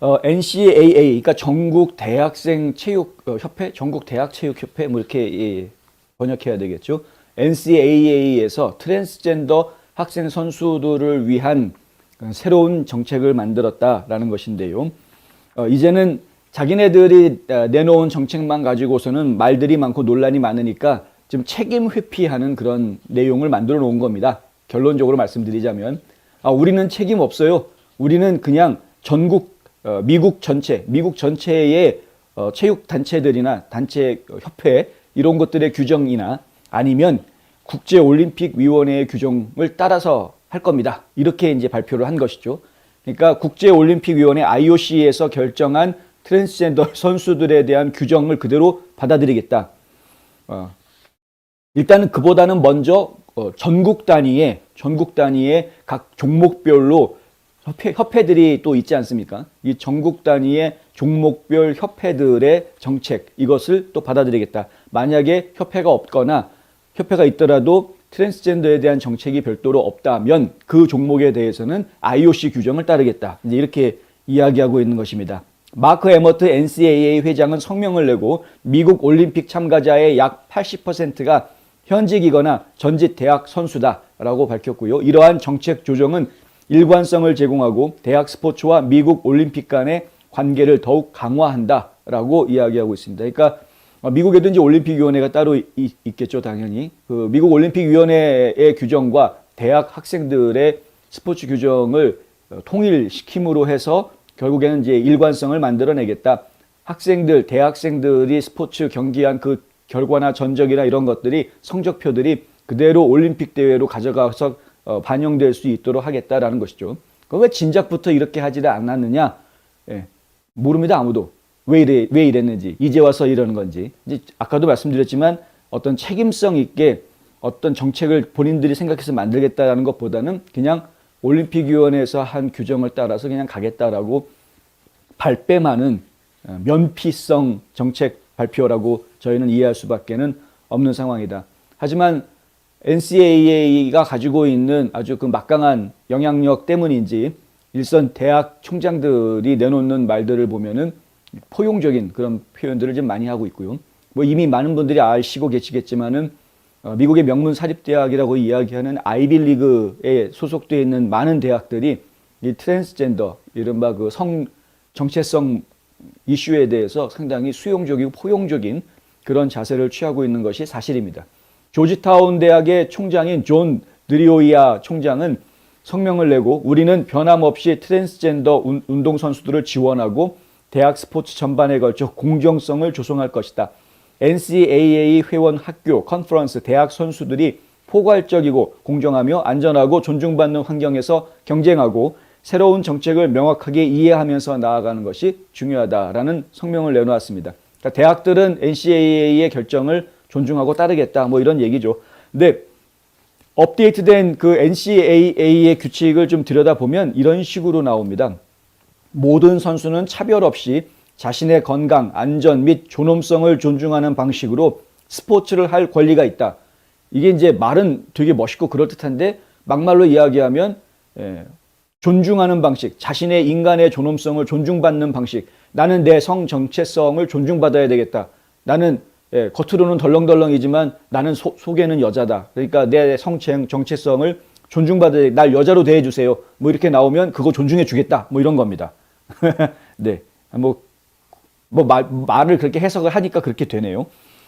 NCAA, 그러니까 전국 대학생 체육 협회, 전국 대학 체육 협회 뭐 이렇게 번역해야 되겠죠. NCAA에서 트랜스젠더 학생 선수들을 위한 새로운 정책을 만들었다라는 것인데요. 이제는 자기네들이 내놓은 정책만 가지고서는 말들이 많고 논란이 많으니까 좀 책임 회피하는 그런 내용을 만들어 놓은 겁니다. 결론적으로 말씀드리자면 우리는 책임 없어요. 우리는 그냥 전국 미국 전체의 체육 단체들이나 단체 협회 이런 것들의 규정이나 아니면 국제올림픽위원회의 규정을 따라서 할 겁니다. 이렇게 이제 발표를 한 것이죠. 그러니까 국제올림픽위원회 IOC에서 결정한 트랜스젠더 선수들에 대한 규정을 그대로 받아들이겠다. 일단은 그보다는 먼저 전국 단위의 각 종목별로 협회들이 또 있지 않습니까? 이 전국 단위의 종목별 협회들의 정책, 이것을 또 받아들이겠다. 만약에 협회가 없거나 협회가 있더라도 트랜스젠더에 대한 정책이 별도로 없다면 그 종목에 대해서는 IOC 규정을 따르겠다. 이제 이렇게 이야기하고 있는 것입니다. 마크 에머트 NCAA 회장은 성명을 내고 미국 올림픽 참가자의 약 80%가 현직이거나 전직 대학 선수다라고 밝혔고요. 이러한 정책 조정은 일관성을 제공하고 대학 스포츠와 미국 올림픽 간의 관계를 더욱 강화한다라고 이야기하고 있습니다. 그러니까 미국에도 이제 올림픽위원회가 따로 있겠죠, 당연히. 그 미국 올림픽위원회의 규정과 대학 학생들의 스포츠 규정을 통일시킴으로 해서 결국에는 이제 일관성을 만들어내겠다. 대학생들이 스포츠 경기한 그 결과나 전적이나 이런 것들이 성적표들이 그대로 올림픽 대회로 가져가서 반영될 수 있도록 하겠다라는 것이죠. 그럼 왜 진작부터 이렇게 하지를 않았느냐? 모릅니다, 아무도. 왜 이랬는지, 이제 와서 이러는 건지. 이제 아까도 말씀드렸지만 어떤 책임성 있게 어떤 정책을 본인들이 생각해서 만들겠다라는 것보다는 그냥 올림픽위원회에서 한 규정을 따라서 그냥 가겠다라고 발뺌하는 면피성 정책 발표라고 저희는 이해할 수밖에는 없는 상황이다. 하지만 NCAA가 가지고 있는 아주 그 막강한 영향력 때문인지 일선 대학 총장들이 내놓는 말들을 보면은 포용적인 그런 표현들을 좀 많이 하고 있고요. 뭐 이미 많은 분들이 아시고 계시겠지만은 미국의 명문 사립대학이라고 이야기하는 아이비리그에 소속되어 있는 많은 대학들이 이 트랜스젠더, 이른바 그 성 정체성 이슈에 대해서 상당히 수용적이고 포용적인 그런 자세를 취하고 있는 것이 사실입니다. 조지타운 대학의 총장인 존 드리오이아 총장은 성명을 내고 우리는 변함없이 트랜스젠더 운동선수들을 지원하고 대학 스포츠 전반에 걸쳐 공정성을 조성할 것이다. NCAA 회원 학교, 컨퍼런스, 대학 선수들이 포괄적이고 공정하며 안전하고 존중받는 환경에서 경쟁하고 새로운 정책을 명확하게 이해하면서 나아가는 것이 중요하다라는 성명을 내놓았습니다. 그러니까 대학들은 NCAA의 결정을 존중하고 따르겠다, 뭐 이런 얘기죠. 근데 업데이트된 그 NCAA의 규칙을 좀 들여다보면 이런 식으로 나옵니다. 모든 선수는 차별 없이 자신의 건강, 안전 및 존엄성을 존중하는 방식으로 스포츠를 할 권리가 있다. 이게 이제 말은 되게 멋있고 그럴듯한데 막말로 이야기하면 존중하는 방식, 자신의 인간의 존엄성을 존중받는 방식. 나는 내 성 정체성을 존중받아야 되겠다. 나는 겉으로는 덜렁덜렁이지만 나는 속에는 여자다. 그러니까 내 성 정체성을 존중받아야, 날 여자로 대해주세요. 뭐 이렇게 나오면 그거 존중해 주겠다. 뭐 이런 겁니다. 네. 말을 그렇게 해석을 하니까 그렇게 되네요.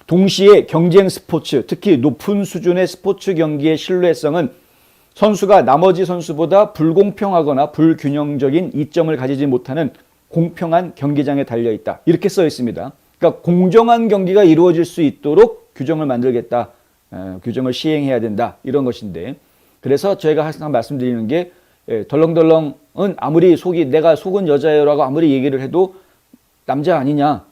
동시에 경쟁 스포츠, 특히 높은 수준의 스포츠 경기의 신뢰성은 선수가 나머지 선수보다 불공평하거나 불균형적인 이점을 가지지 못하는 공평한 경기장에 달려있다. 이렇게 써 있습니다. 그러니까 공정한 경기가 이루어질 수 있도록 규정을 만들겠다. 규정을 시행해야 된다. 이런 것인데, 그래서 저희가 항상 말씀드리는 게 덜렁덜렁은 아무리 내가 속은 여자예요라고 아무리 얘기를 해도 남자 아니냐.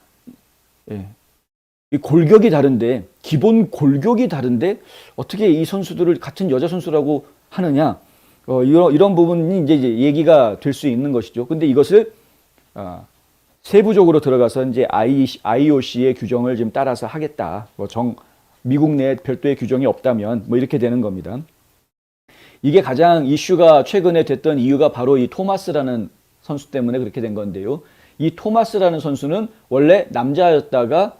이 골격이 다른데, 기본 골격이 다른데 어떻게 이 선수들을 같은 여자 선수라고 하느냐. 이런 부분이 이제 얘기가 될 수 있는 것이죠. 근데 이것을 세부적으로 들어가서 이제 IOC의 규정을 지금 따라서 하겠다. 미국 내에 별도의 규정이 없다면 뭐 이렇게 되는 겁니다. 이게 가장 이슈가 최근에 됐던 이유가 바로 이 토마스라는 선수 때문에 그렇게 된 건데요. 이 토마스라는 선수는 원래 남자였다가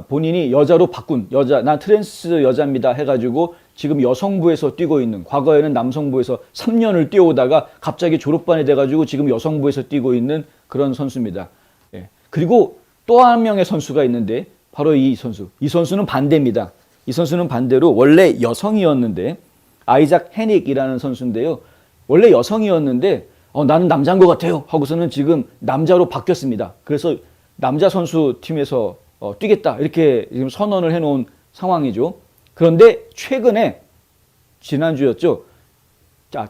본인이 여자로 바꾼 난 트랜스 여자입니다 해가지고 지금 여성부에서 뛰고 있는, 과거에는 남성부에서 3년을 뛰어오다가 갑자기 졸업반이 돼가지고 지금 여성부에서 뛰고 있는 그런 선수입니다. 예. 그리고 또 한 명의 선수가 있는데 바로 이 선수. 이 선수는 반대입니다. 이 선수는 반대로 원래 여성이었는데 아이작 헤닉이라는 선수인데요. 원래 여성이었는데 나는 남자인 것 같아요 하고서는 지금 남자로 바뀌었습니다. 그래서 남자 선수 팀에서 뛰겠다 이렇게 지금 선언을 해놓은 상황이죠. 그런데 최근에 지난주였죠.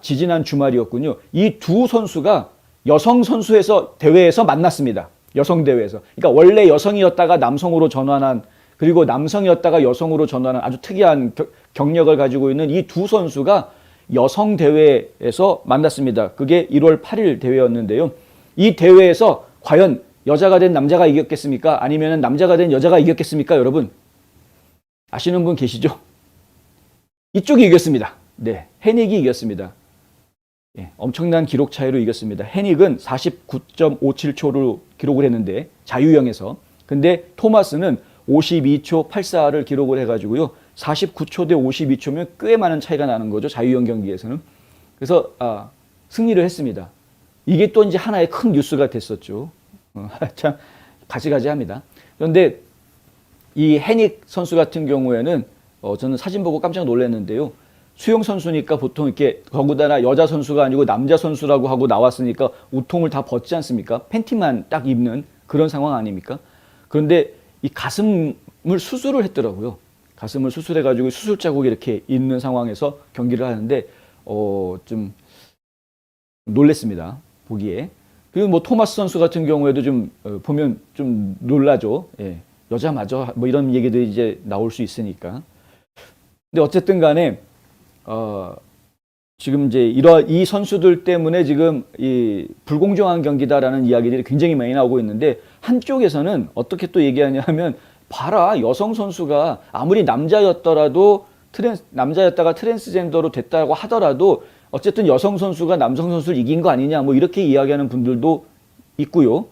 지지난 주말이었군요. 이 두 선수가 여성 선수에서 대회에서 만났습니다. 여성 대회에서. 그러니까 원래 여성이었다가 남성으로 전환한, 그리고 남성이었다가 여성으로 전환한 아주 특이한 경력을 가지고 있는 이 두 선수가 여성 대회에서 만났습니다. 그게 1월 8일 대회였는데요. 이 대회에서 과연 여자가 된 남자가 이겼겠습니까? 아니면 남자가 된 여자가 이겼겠습니까? 여러분 아시는 분 계시죠? 이쪽이 이겼습니다. 네, 헤닉이 이겼습니다. 예, 엄청난 기록 차이로 이겼습니다. 헤닉은 49.57초로 기록을 했는데 자유형에서. 근데 토마스는 52초 84를 기록을 해가지고요. 49초 대 52초면 꽤 많은 차이가 나는 거죠. 자유형 경기에서는. 그래서 승리를 했습니다. 이게 또 이제 하나의 큰 뉴스가 됐었죠. 참 가지가지합니다. 그런데 이 헤닉 선수 같은 경우에는 저는 사진 보고 깜짝 놀랐는데요. 수영 선수니까 보통 이렇게 더군다나 여자 선수가 아니고 남자 선수라고 하고 나왔으니까 우통을 다 벗지 않습니까? 팬티만 딱 입는 그런 상황 아닙니까? 그런데 이 가슴을 수술을 했더라고요. 가슴을 수술해가지고 수술 자국이 이렇게 있는 상황에서 경기를 하는데 좀 놀랬습니다. 보기에. 그리고 뭐 토마스 선수 같은 경우에도 좀 보면 좀 놀라죠. 예. 여자 맞아 뭐 이런 얘기들이 이제 나올 수 있으니까. 근데 어쨌든 간에 지금 이제 이 선수들 때문에 지금 이 불공정한 경기다라는 이야기들이 굉장히 많이 나오고 있는데 한쪽에서는 어떻게 또 얘기하냐면 봐라, 여성 선수가 아무리 남자였더라도 남자였다가 트랜스젠더로 됐다고 하더라도 어쨌든 여성 선수가 남성 선수를 이긴 거 아니냐 뭐 이렇게 이야기하는 분들도 있고요.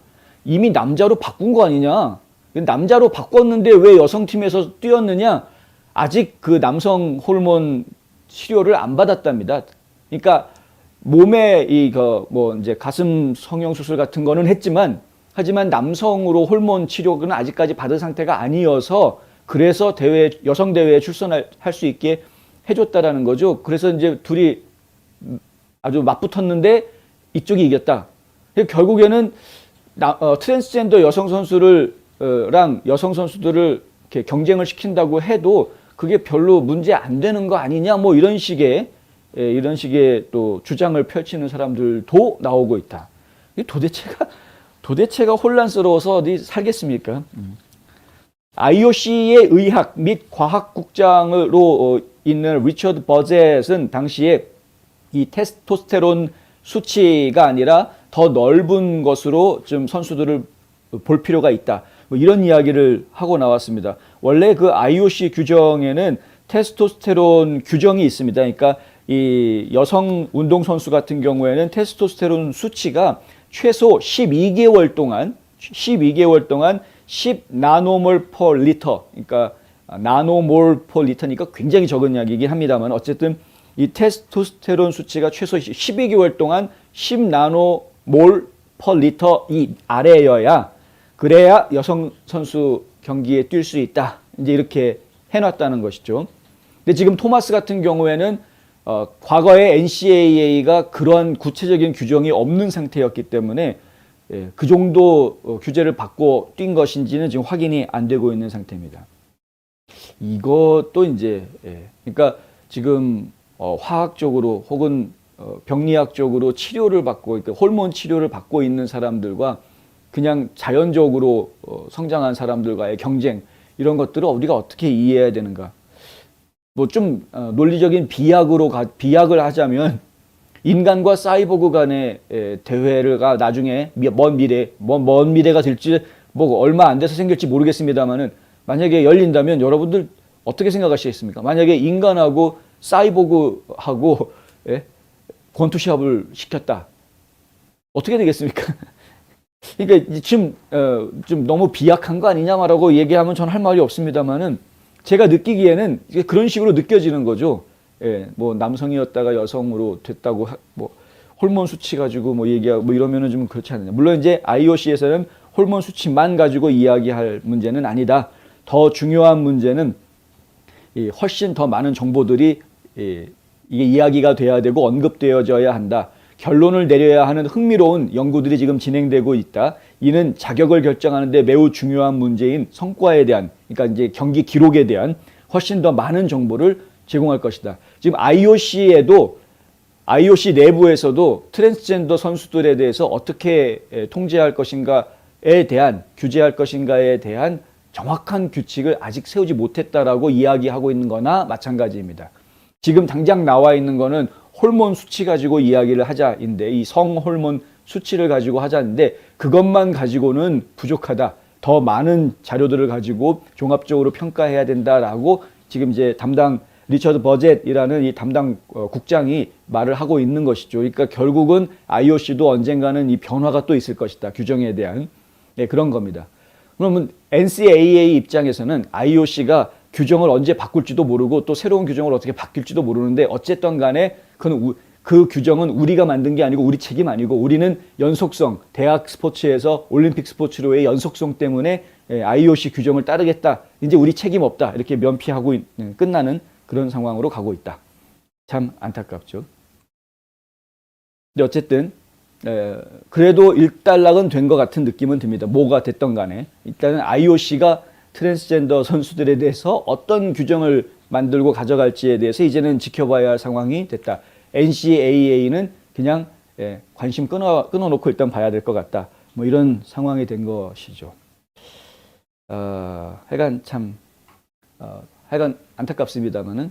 이미 남자로 바꾼 거 아니냐. 남자로 바꿨는데 왜 여성팀에서 뛰었느냐. 아직 그 남성 호르몬 치료를 안 받았답니다. 그러니까 몸에 뭐 이제 가슴 성형 수술 같은 거는 하지만 남성으로 호르몬 치료는 아직까지 받은 상태가 아니어서 그래서 여성 대회에 출전할 수 있게 해줬다라는 거죠. 그래서 이제 둘이 아주 맞붙었는데 이쪽이 이겼다. 결국에는 트랜스젠더 여성 선수랑 여성 선수들을 이렇게 경쟁을 시킨다고 해도 그게 별로 문제 안 되는 거 아니냐 뭐 이런 식의 또 주장을 펼치는 사람들도 나오고 있다. 도대체가 혼란스러워서 어디 살겠습니까? IOC의 의학 및 과학국장으로 있는 리처드 버젯은 당시에 이 테스토스테론 수치가 아니라 더 넓은 것으로 좀 선수들을 볼 필요가 있다. 뭐 이런 이야기를 하고 나왔습니다. 원래 그 IOC 규정에는 테스토스테론 규정이 있습니다. 그러니까 이 여성 운동선수 같은 경우에는 테스토스테론 수치가 최소 12개월 동안 10 나노몰 퍼 리터, 그러니까 나노몰 퍼 리터니까 굉장히 적은 약이긴 합니다만 어쨌든 이 테스토스테론 수치가 최소 12개월 동안 10 나노몰 퍼 리터 이 아래여야 그래야 여성 선수 경기에 뛸 수 있다. 이제 이렇게 해놨다는 것이죠. 근데 지금 토마스 같은 경우에는 과거에 NCAA가 그런 구체적인 규정이 없는 상태였기 때문에 그 정도 규제를 받고 뛴 것인지는 지금 확인이 안 되고 있는 상태입니다. 이것도 이제 그러니까 지금 화학적으로 혹은 병리학적으로 치료를 받고 호르몬 치료를 받고 있는 사람들과 그냥 자연적으로 성장한 사람들과의 경쟁 이런 것들을 우리가 어떻게 이해해야 되는가? 뭐 좀 논리적인 비약을 하자면 인간과 사이보그 간의 대회가 나중에 먼 미래가 될지 뭐 얼마 안 돼서 생길지 모르겠습니다만은 만약에 열린다면 여러분들 어떻게 생각하시겠습니까? 만약에 인간하고 사이보그하고 권투시합을 시켰다. 어떻게 되겠습니까? 그러니까 지금 좀 너무 비약한 거 아니냐라고 얘기하면 전 할 말이 없습니다만은 제가 느끼기에는 이게 그런 식으로 느껴지는 거죠. 예, 뭐 남성이었다가 여성으로 됐다고 뭐 호르몬 수치 가지고 뭐 얘기하고 뭐 이러면은 좀 그렇지 않느냐. 물론 이제 IOC에서는 호르몬 수치만 가지고 이야기할 문제는 아니다. 더 중요한 문제는 이 훨씬 더 많은 정보들이 이게 이야기가 돼야 되고 언급되어져야 한다. 결론을 내려야 하는 흥미로운 연구들이 지금 진행되고 있다. 이는 자격을 결정하는데 매우 중요한 문제인 성과에 대한, 그러니까 이제 경기 기록에 대한 훨씬 더 많은 정보를 제공할 것이다. 지금 IOC 내부에서도 트랜스젠더 선수들에 대해서 어떻게 통제할 것인가에 대한, 규제할 것인가에 대한 정확한 규칙을 아직 세우지 못했다라고 이야기하고 있는 거나 마찬가지입니다. 지금 당장 나와 있는 거는 호르몬 수치 가지고 이야기를 하자인데, 이 성호르몬 수치를 가지고 하자인데 그것만 가지고는 부족하다. 더 많은 자료들을 가지고 종합적으로 평가해야 된다라고 지금 이제 담당 리처드 버젯이라는 이 담당 국장이 말을 하고 있는 것이죠. 그러니까 결국은 IOC도 언젠가는 이 변화가 또 있을 것이다. 규정에 대한 그런 겁니다. 그러면 NCAA 입장에서는 IOC가 규정을 언제 바꿀지도 모르고 또 새로운 규정을 어떻게 바뀔지도 모르는데 어쨌든 간에 그 규정은 우리가 만든 게 아니고 우리 책임 아니고 우리는 연속성, 대학 스포츠에서 올림픽 스포츠로의 연속성 때문에 IOC 규정을 따르겠다. 이제 우리 책임 없다. 이렇게 면피하고 끝나는 그런 상황으로 가고 있다. 참 안타깝죠. 근데 어쨌든 그래도 일단락은 된 것 같은 느낌은 듭니다. 뭐가 됐던 간에. 일단은 IOC가 트랜스젠더 선수들에 대해서 어떤 규정을 만들고 가져갈지에 대해서 이제는 지켜봐야 할 상황이 됐다. NCAA는 그냥 관심 끊어놓고 일단 봐야 될 것 같다. 뭐 이런 상황이 된 것이죠. 하여간 하여간 안타깝습니다만은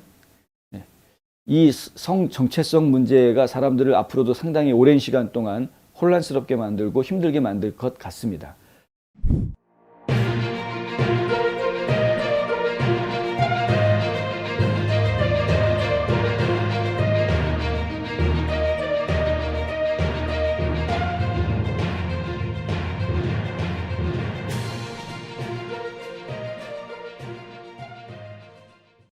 이 성 정체성 문제가 사람들을 앞으로도 상당히 오랜 시간 동안 혼란스럽게 만들고 힘들게 만들 것 같습니다.